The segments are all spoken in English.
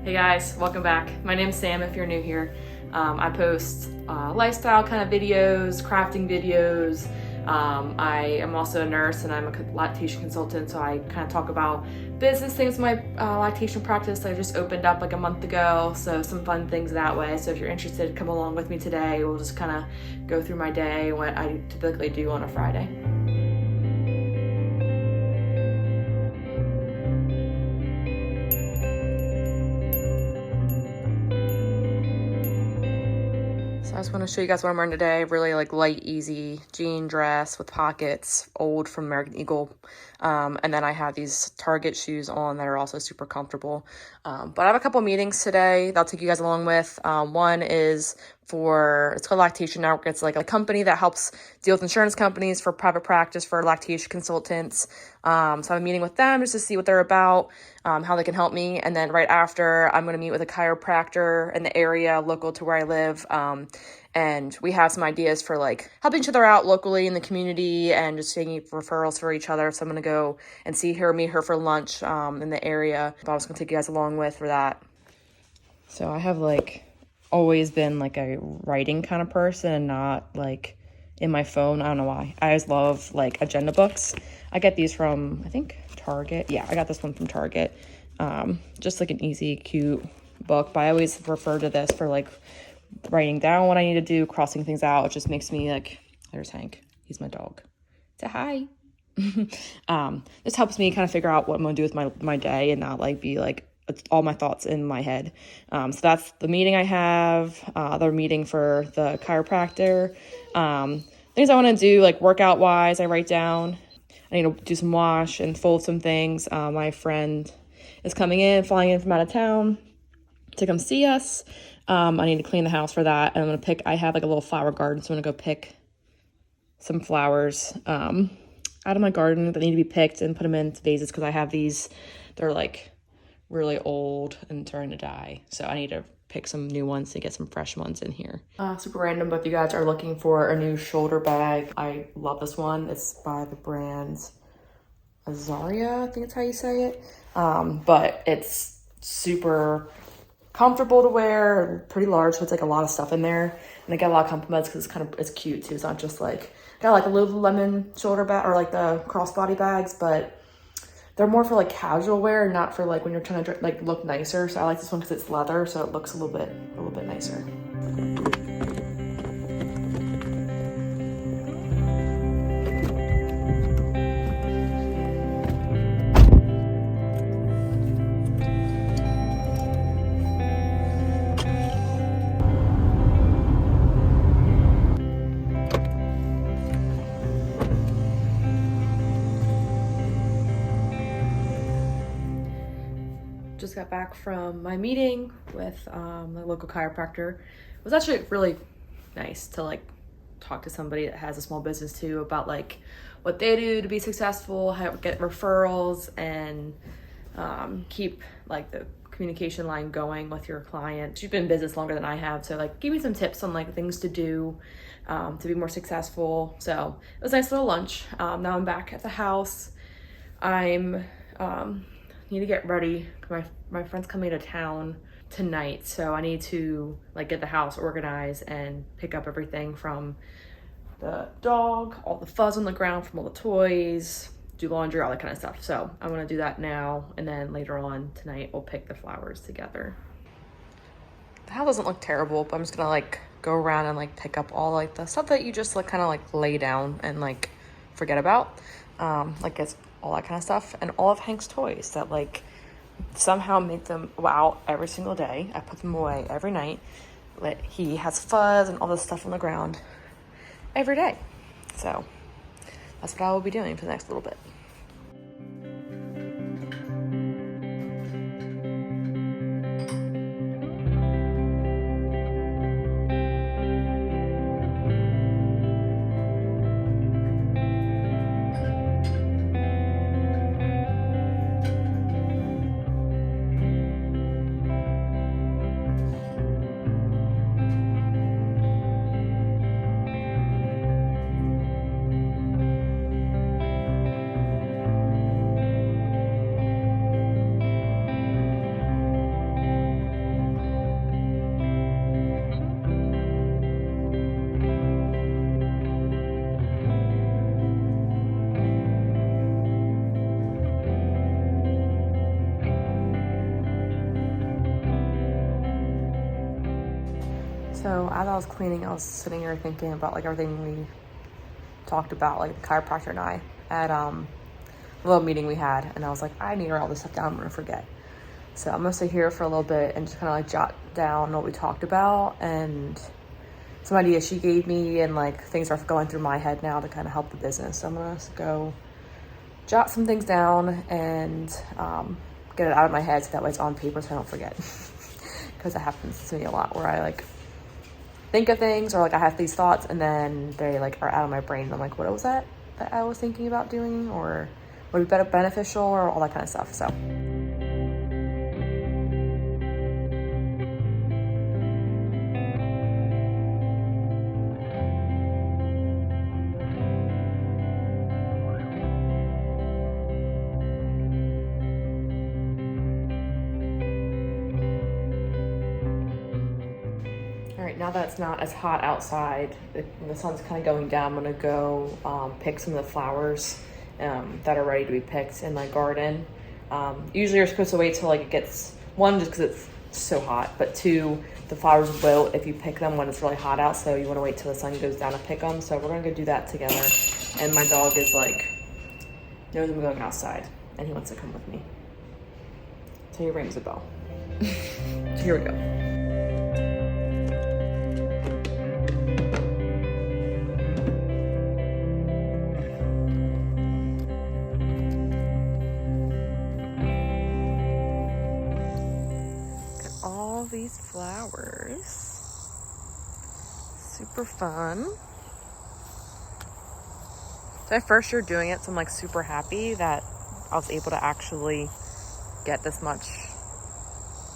Hey guys, welcome back. My name's Sam if you're new here. I post lifestyle kind of videos, crafting videos. I am also a nurse and I'm a lactation consultant, so I kind of talk about business things in my lactation practice that I just opened up like a month ago, so some fun things that way. So if you're interested, come along with me today. We'll just kind of go through my day, what I typically do on a Friday. I just want to show you guys what I'm wearing today. Really like light, easy jean dress with pockets, old from American Eagle. And then I have these Target shoes on that are also super comfortable. But I have a couple meetings today that I'll take you guys along with. One is it's called Lactation Network. It's like a company that helps deal with insurance companies for private practice for lactation consultants. So I'm meeting with them just to see what they're about, how they can help me. And then right after, I'm going to meet with a chiropractor in the area local to where I live. And we have some ideas for like helping each other out locally in the community and just taking referrals for each other. So I'm going to go and meet her for lunch in the area. But I was going to take you guys along with for that. So I have like always been like a writing kind of person and not like in my phone. I don't know why. I always love like agenda books. I get these from, I think, Target. Yeah, I got this one from Target. Just like an easy, cute book. But I always refer to this for like writing down what I need to do, crossing things out. It just makes me like, there's Hank. He's my dog. Say hi. This helps me kind of figure out what I'm going to do with my day and not like be like all my thoughts in my head. So that's the meeting I have. Other meeting for the chiropractor. Things I want to do like workout wise, I write down. I need to do some wash and fold some things. My friend is flying in from out of town to come see us. I need to clean the house for that. And I have like a little flower garden, so I'm gonna go pick some flowers out of my garden that need to be picked and put them in vases because I have these. They're like really old and starting to die. So I need to pick some new ones to get some fresh ones in here. Super random, but if you guys are looking for a new shoulder bag, I love this one. It's by the brand Azaria, I think it's how you say it. But it's super comfortable to wear, pretty large, so it's like a lot of stuff in there. And I get a lot of compliments because it's cute too. It's not just like, got like a Lululemon shoulder bag or like the crossbody bags, but they're more for like casual wear, not for like when you're trying to like look nicer. So I like this one because it's leather, so it looks a little bit nicer. Just got back from my meeting with the local chiropractor. It was actually really nice to like talk to somebody that has a small business too about like what they do to be successful, how to get referrals, and keep like the communication line going with your client. She's been in business longer than I have, so like give me some tips on like things to do to be more successful. So it was a nice little lunch. Now I'm back at the house. Need to get ready. My friend's coming to town tonight, so I need to like get the house organized and pick up everything from the dog, all the fuzz on the ground from all the toys, do laundry, all that kind of stuff. So I'm gonna do that now, and then later on tonight we'll pick the flowers together. The house doesn't look terrible, but I'm just gonna like go around and like pick up all like the stuff that you just like kind of like lay down and like forget about. Like it's all that kind of stuff, and all of Hank's toys that like somehow make them wow every single day. I put them away every night. He has fuzz and all this stuff on the ground every day. So that's what I will be doing for the next little bit. So as I was cleaning, I was sitting here thinking about like everything we talked about, like the chiropractor and I at a little meeting we had, and I was like, I need to write all this stuff down, I'm gonna forget. So I'm gonna sit here for a little bit and just kind of like jot down what we talked about and some ideas she gave me, and like things are going through my head now to kind of help the business. So I'm gonna go jot some things down and get it out of my head so that way it's on paper so I don't forget. Because it happens to me a lot where I like think of things, or like I have these thoughts and then they like are out of my brain and I'm like, what was that I was thinking about doing, or would it be beneficial, or all that kind of stuff. So all right, now that it's not as hot outside, the sun's kind of going down, I'm gonna go pick some of the flowers that are ready to be picked in my garden. Usually you're supposed to wait till like it gets, one, just because it's so hot, but two, the flowers wilt if you pick them when it's really hot out, so you want to wait till the sun goes down to pick them. So we're gonna go do that together. And my dog is like, knows I'm going outside and he wants to come with me. So he rings the bell. So here we go. All these flowers, super fun. It's my first year doing it, so I'm like super happy that I was able to actually get this much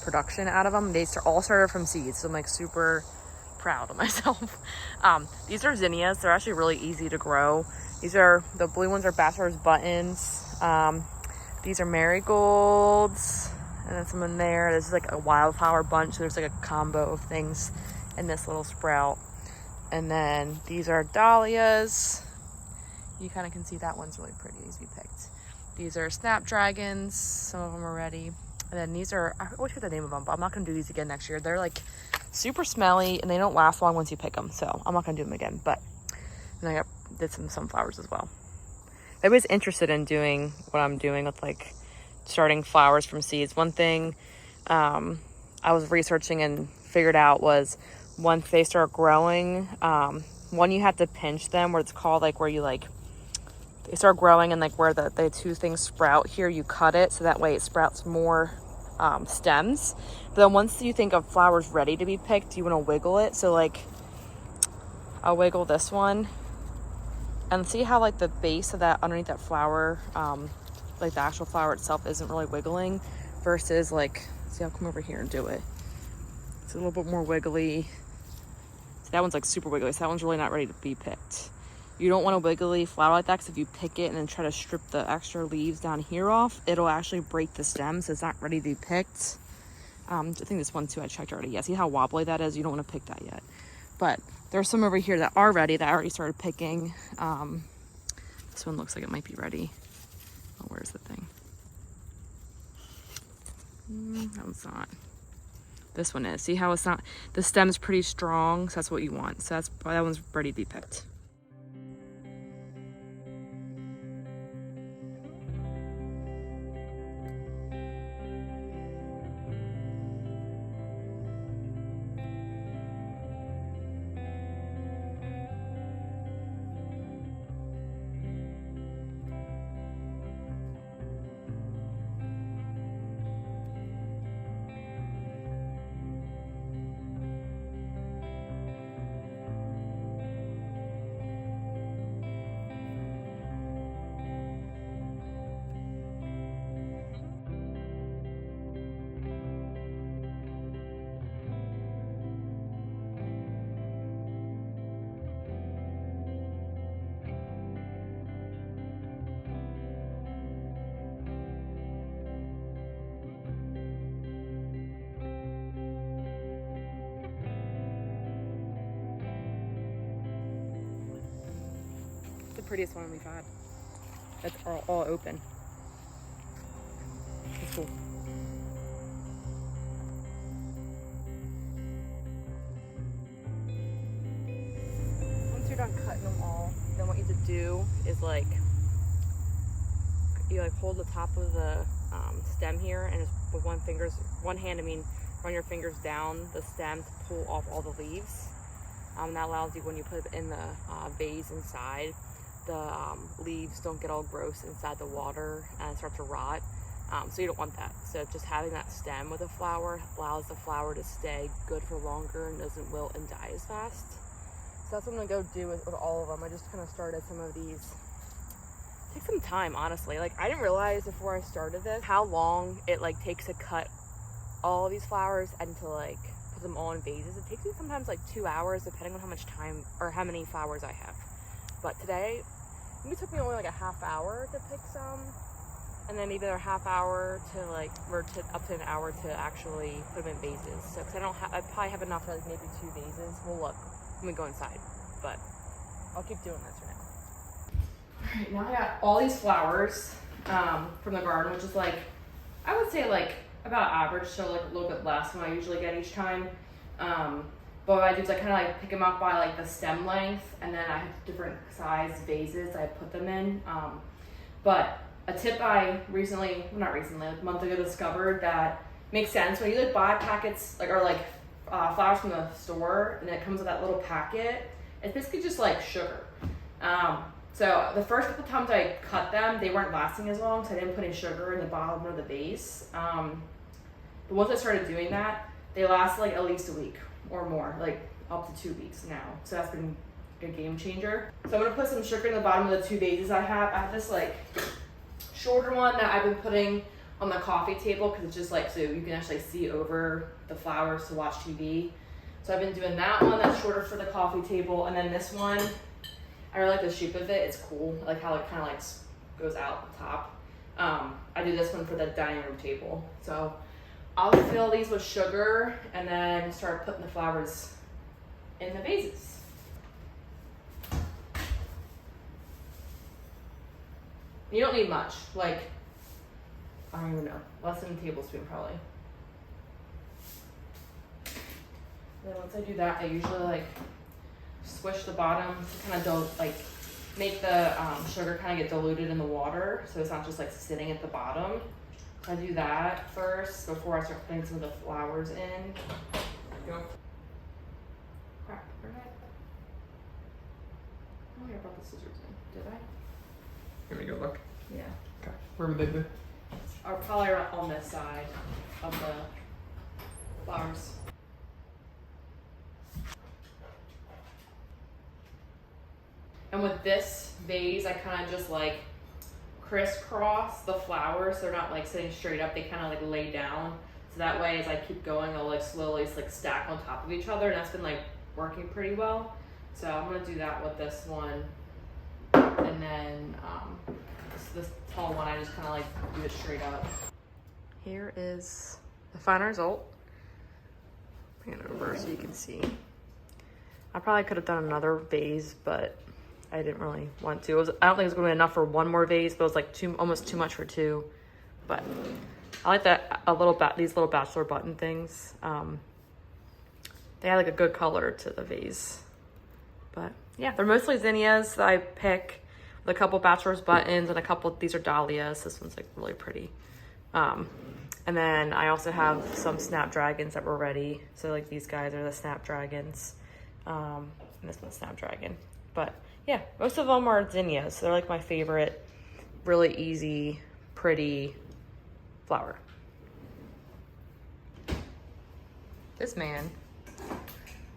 production out of them. They all started from seeds, so I'm like super proud of myself. These are zinnias. They're actually really easy to grow. The blue ones are bachelor's buttons. These are marigolds. And then some in there. This is like a wildflower bunch. So there's like a combo of things in this little sprout. And then these are dahlias. You kind of can see that one's really pretty. These we picked. These are snapdragons. Some of them are ready. And then these are, I always forget the name of them, but I'm not going to do these again next year. They're like super smelly and they don't last long once you pick them. So I'm not going to do them again. But then I did some sunflowers as well. If anybody's interested in doing what I'm doing with like starting flowers from seeds, one thing I was researching and figured out was once they start growing, one, you have to pinch them, where it's called like where you like they start growing and like where the two things sprout here, you cut it so that way it sprouts more stems. But then once you think of flowers ready to be picked, you want to wiggle it. So like I'll wiggle this one and see how like the base of that underneath that flower, like the actual flower itself isn't really wiggling, versus like, see, I'll come over here and do it. It's a little bit more wiggly. See, that one's like super wiggly, so that one's really not ready to be picked. You don't want a wiggly flower like that, because if you pick it and then try to strip the extra leaves down here off, it'll actually break the stem, so it's not ready to be picked. I think this one too I checked already. Yeah, see how wobbly that is? You don't want to pick that yet. But there's some over here that are ready that I already started picking. This one looks like it might be ready. Oh, where's the thing? That one's not. This one is. See how it's not, the stem's pretty strong, so that's what you want. So that one's ready to be picked. The prettiest one we've had. That's all open. It's cool. do is like, you like hold the top of the stem here, and just with one hand, run your fingers down the stem to pull off all the leaves. That allows you, when you put it in the vase inside, the leaves don't get all gross inside the water and start to rot. So you don't want that. So just having that stem with a flower allows the flower to stay good for longer and doesn't wilt and die as fast. So that's what I'm gonna go do with all of them. I just kind of started some of these. It takes some time, honestly. Like, I didn't realize before I started this how long it like takes to cut all of these flowers and to like put them all in vases. It takes me sometimes like 2 hours, depending on how much time or how many flowers I have. But today, it took me only like a half hour to pick some, and then either a half hour to like, or to up to an hour to actually put them in vases. So, cause I probably have enough for like maybe 2 vases. We'll look when we go inside, but I'll keep doing this for now. All right, now I got all these flowers from the garden, which is like, I would say like about average, so like a little bit less than I usually get each time. But what I do is I kind of like pick them up by like the stem length, and then I have different size vases I put them in. But a tip I like a month ago discovered that makes sense when you like buy packets like, or like flowers from the store, and it comes with that little packet. It's basically just like sugar. So the first couple times I cut them, they weren't lasting as long, so I didn't put any sugar in the bottom of the vase. But once I started doing that, they last like at least a week or more, like up to 2 weeks now. So that's been a game changer. So I'm gonna put some sugar in the bottom of the 2 vases I have. I have this like shorter one that I've been putting on the coffee table because it's just like, so you can actually see over the flowers to watch TV. So I've been doing that one that's shorter for the coffee table, and then this one, I really like the shape of it. It's cool. I like how it kind of like goes out the top. I do this one for the dining room table. So I'll fill these with sugar and then start putting the flowers in the vases. You don't need much, like, I don't even know, less than a tablespoon probably. Then once I do that, I usually like swish the bottom to kind of make the sugar kind of get diluted in the water, so it's not just like sitting at the bottom. I do that first before I start putting some of the flowers in. Go. Crap, where did I? I don't think I brought the scissors in, did I? Let me go look. Yeah. Okay. Where would they be? Or probably on this side of the flowers. And with this vase, I kind of just like crisscross the flowers so they're not like sitting straight up, they kind of like lay down. So that way, as I keep going, they'll like slowly like stack on top of each other, and that's been like working pretty well. So I'm gonna do that with this one. And then this tall one, I just kind of like do it straight up. Here is the final result. Bring it over so you can see. I probably could have done another vase, but I didn't really want to. I don't think it's going to be enough for one more vase, but it was like almost too much for 2. But I like that these little bachelor button things. They add like a good color to the vase. But yeah, they're mostly zinnias that I pick with a couple bachelor's buttons and a couple, these are dahlias. This one's like really pretty. And then I also have some snapdragons that were ready. So like these guys are the snapdragons. And this one's snapdragon. But yeah, most of them are zinnias. So they're like my favorite, really easy, pretty flower. This man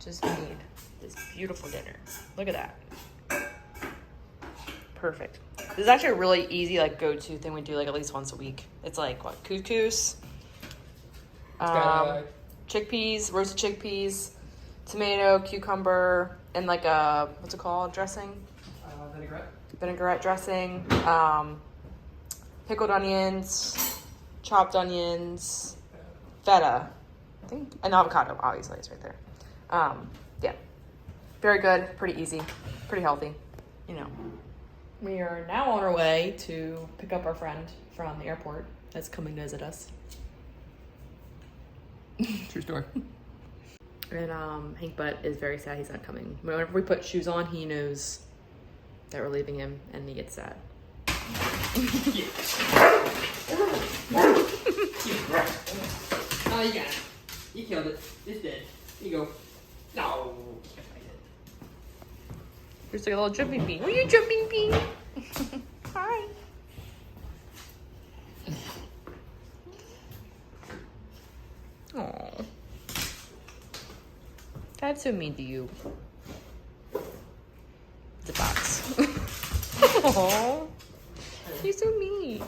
just made this beautiful dinner. Look at that. Perfect. This is actually a really easy like go-to thing we do like at least once a week. It's like what, couscous, chickpeas, roasted chickpeas, tomato, cucumber, and like a, what's it called, dressing? Vinaigrette. Vinaigrette dressing, pickled onions, chopped onions, feta, I think, an avocado, obviously, it's right there. Yeah, very good, pretty easy, pretty healthy, you know. We are now on our way to pick up our friend from the airport that's coming to visit us. True story. And Hank Butt is very sad he's not coming. Whenever we put shoes on, he knows that we're leaving him, and he gets sad. Oh, you got it. You killed it. It's dead. Here you go. No. Here's like a little jumping bean. Where you jumping bean? Hi. Aww. That's so mean to you. It's a box. Aww. You're so mean.